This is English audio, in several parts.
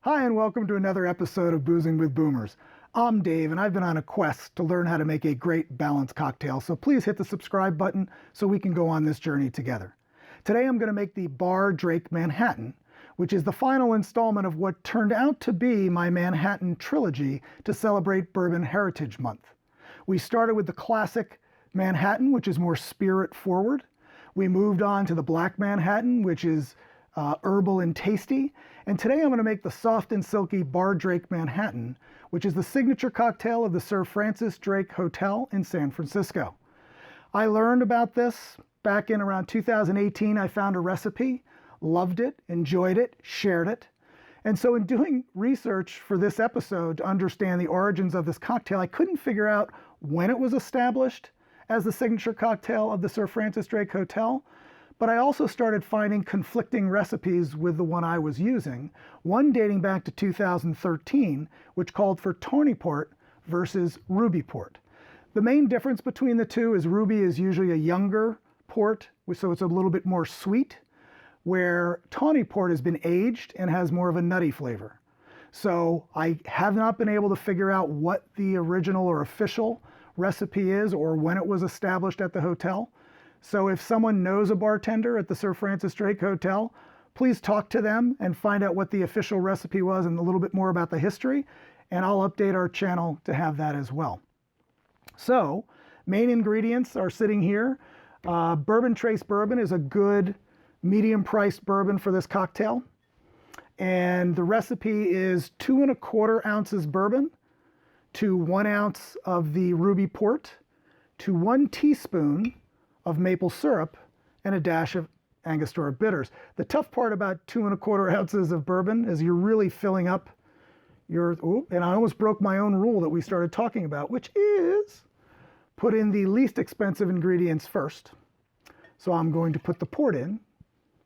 Hi, and welcome to another episode of Boozing with Boomers. I'm Dave, and I've been on a quest to learn how to make a great balanced cocktail, so please hit the subscribe button so we can go on this journey together. Today I'm going to make the Bar Drake Manhattan, which is the final installment of what turned out to be my Manhattan trilogy to celebrate Bourbon Heritage Month. We started with the classic Manhattan, which is more spirit forward. We moved on to the Black Manhattan, which is herbal and tasty. And today I'm going to make the soft and silky Bar Drake Manhattan, which is the signature cocktail of the Sir Francis Drake Hotel in San Francisco. I learned about this back in around 2018. I found a recipe, loved it, enjoyed it, shared it. And so in doing research for this episode to understand the origins of this cocktail, I couldn't figure out when it was established as the signature cocktail of the Sir Francis Drake Hotel. But I also started finding conflicting recipes with the one I was using, one dating back to 2013, which called for tawny port versus ruby port. The main difference between the two is ruby is usually a younger port, so it's a little bit more sweet, where tawny port has been aged and has more of a nutty flavor. So I have not been able to figure out what the original or official recipe is or when it was established at the hotel. So if someone knows a bartender at the Sir Francis Drake Hotel, please talk to them and find out what the official recipe was and a little bit more about the history, and I'll update our channel to have that as well. So, main ingredients are sitting here. Bourbon Trace Bourbon is a good medium-priced bourbon for this cocktail. And the recipe is 2 1/4 ounces bourbon to 1 ounce of the ruby port to 1 teaspoon of maple syrup and a dash of Angostura bitters. The tough part about 2 1/4 ounces of bourbon is you're really filling up your, and I almost broke my own rule that we started talking about, which is put in the least expensive ingredients first. So I'm going to put the port in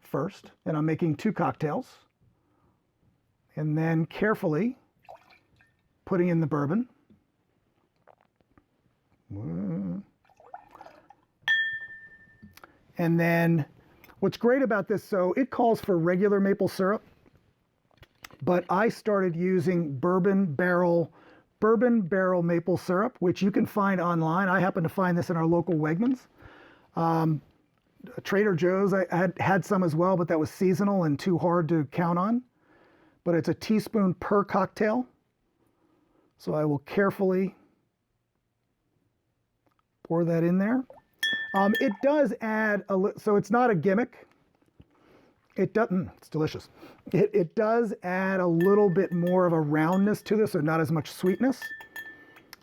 first, and I'm making 2 cocktails. And then carefully putting in the bourbon. And then what's great about this, so it calls for regular maple syrup, but I started using bourbon barrel maple syrup, which you can find online. I happen to find this in our local Wegmans. Trader Joe's, I had some as well, but that was seasonal and too hard to count on. But it's a teaspoon per cocktail. So I will carefully pour that in there. It does add so it's not a gimmick. It doesn't. It's delicious. It does add a little bit more of a roundness to this, so not as much sweetness.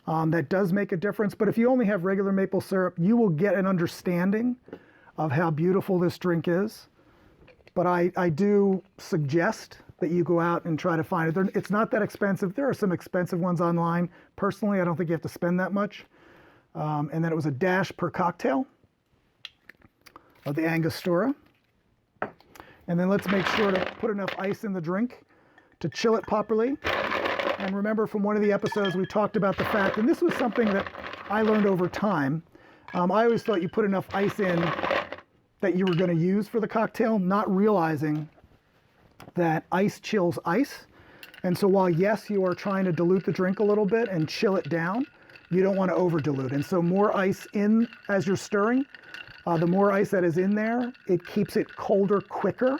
That does make a difference. But if you only have regular maple syrup, you will get an understanding of how beautiful this drink is. But I do suggest that you go out and try to find it. It's not that expensive. There are some expensive ones online. Personally, I don't think you have to spend that much. And then it was a dash per cocktail of the Angostura. And then let's make sure to put enough ice in the drink to chill it properly. And remember from one of the episodes we talked about the fact, and this was something that I learned over time, I always thought you put enough ice in that you were going to use for the cocktail, not realizing that ice chills ice. And so while yes, you are trying to dilute the drink a little bit and chill it down, you don't want to over dilute. And so more ice in as you're stirring, the more ice that is in there, it keeps it colder quicker,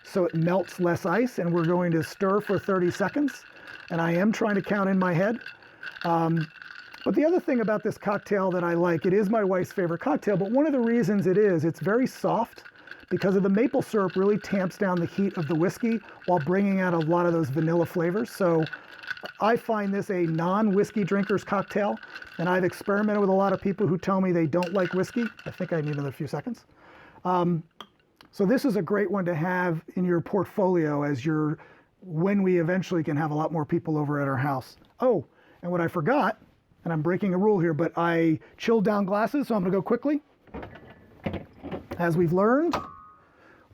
so it melts less ice. And we're going to stir for 30 seconds. And I am trying to count in my head. But the other thing about this cocktail that I like, it is my wife's favorite cocktail, but one of the reasons it's very soft because of the maple syrup really tamps down the heat of the whiskey while bringing out a lot of those vanilla flavors. So I find this a non-whiskey drinker's cocktail, and I've experimented with a lot of people who tell me they don't like whiskey. I think I need another few seconds. So this is a great one to have in your portfolio when we eventually can have a lot more people over at our house. Oh, and what I forgot, and I'm breaking a rule here, but I chilled down glasses, so I'm gonna go quickly. As we've learned,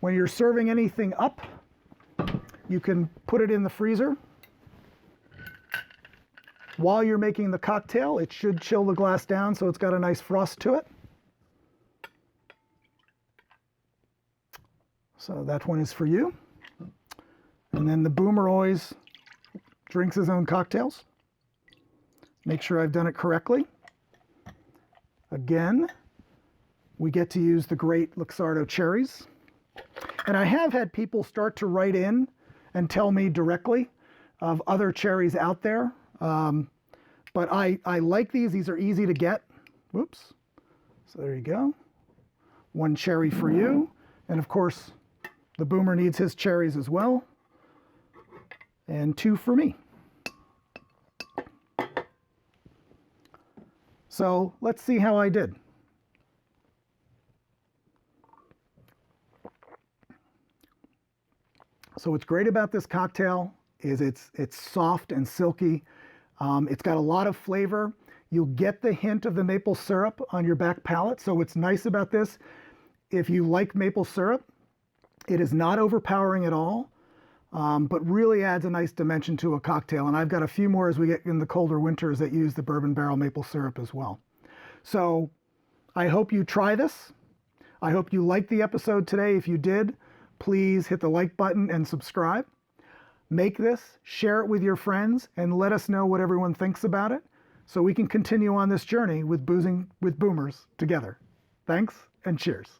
when you're serving anything up, you can put it in the freezer. While you're making the cocktail, it should chill the glass down so it's got a nice frost to it. So that one is for you. And then the boomer always drinks his own cocktails. Make sure I've done it correctly. Again, we get to use the great Luxardo cherries. And I have had people start to write in and tell me directly of other cherries out there. But I like these. These are easy to get. Whoops. So there you go. One cherry for you. And of course, the Boomer needs his cherries as well. And 2 for me. So let's see how I did. So what's great about this cocktail is it's soft and silky. It's got a lot of flavor. You'll get the hint of the maple syrup on your back palate. So what's nice about this, if you like maple syrup, it is not overpowering at all, but really adds a nice dimension to a cocktail. And I've got a few more as we get in the colder winters that use the bourbon barrel maple syrup as well. So I hope you try this. I hope you liked the episode today. If you did, please hit the like button and subscribe. Make this, share it with your friends, and let us know what everyone thinks about it so we can continue on this journey with boozing with boomers together. Thanks and cheers.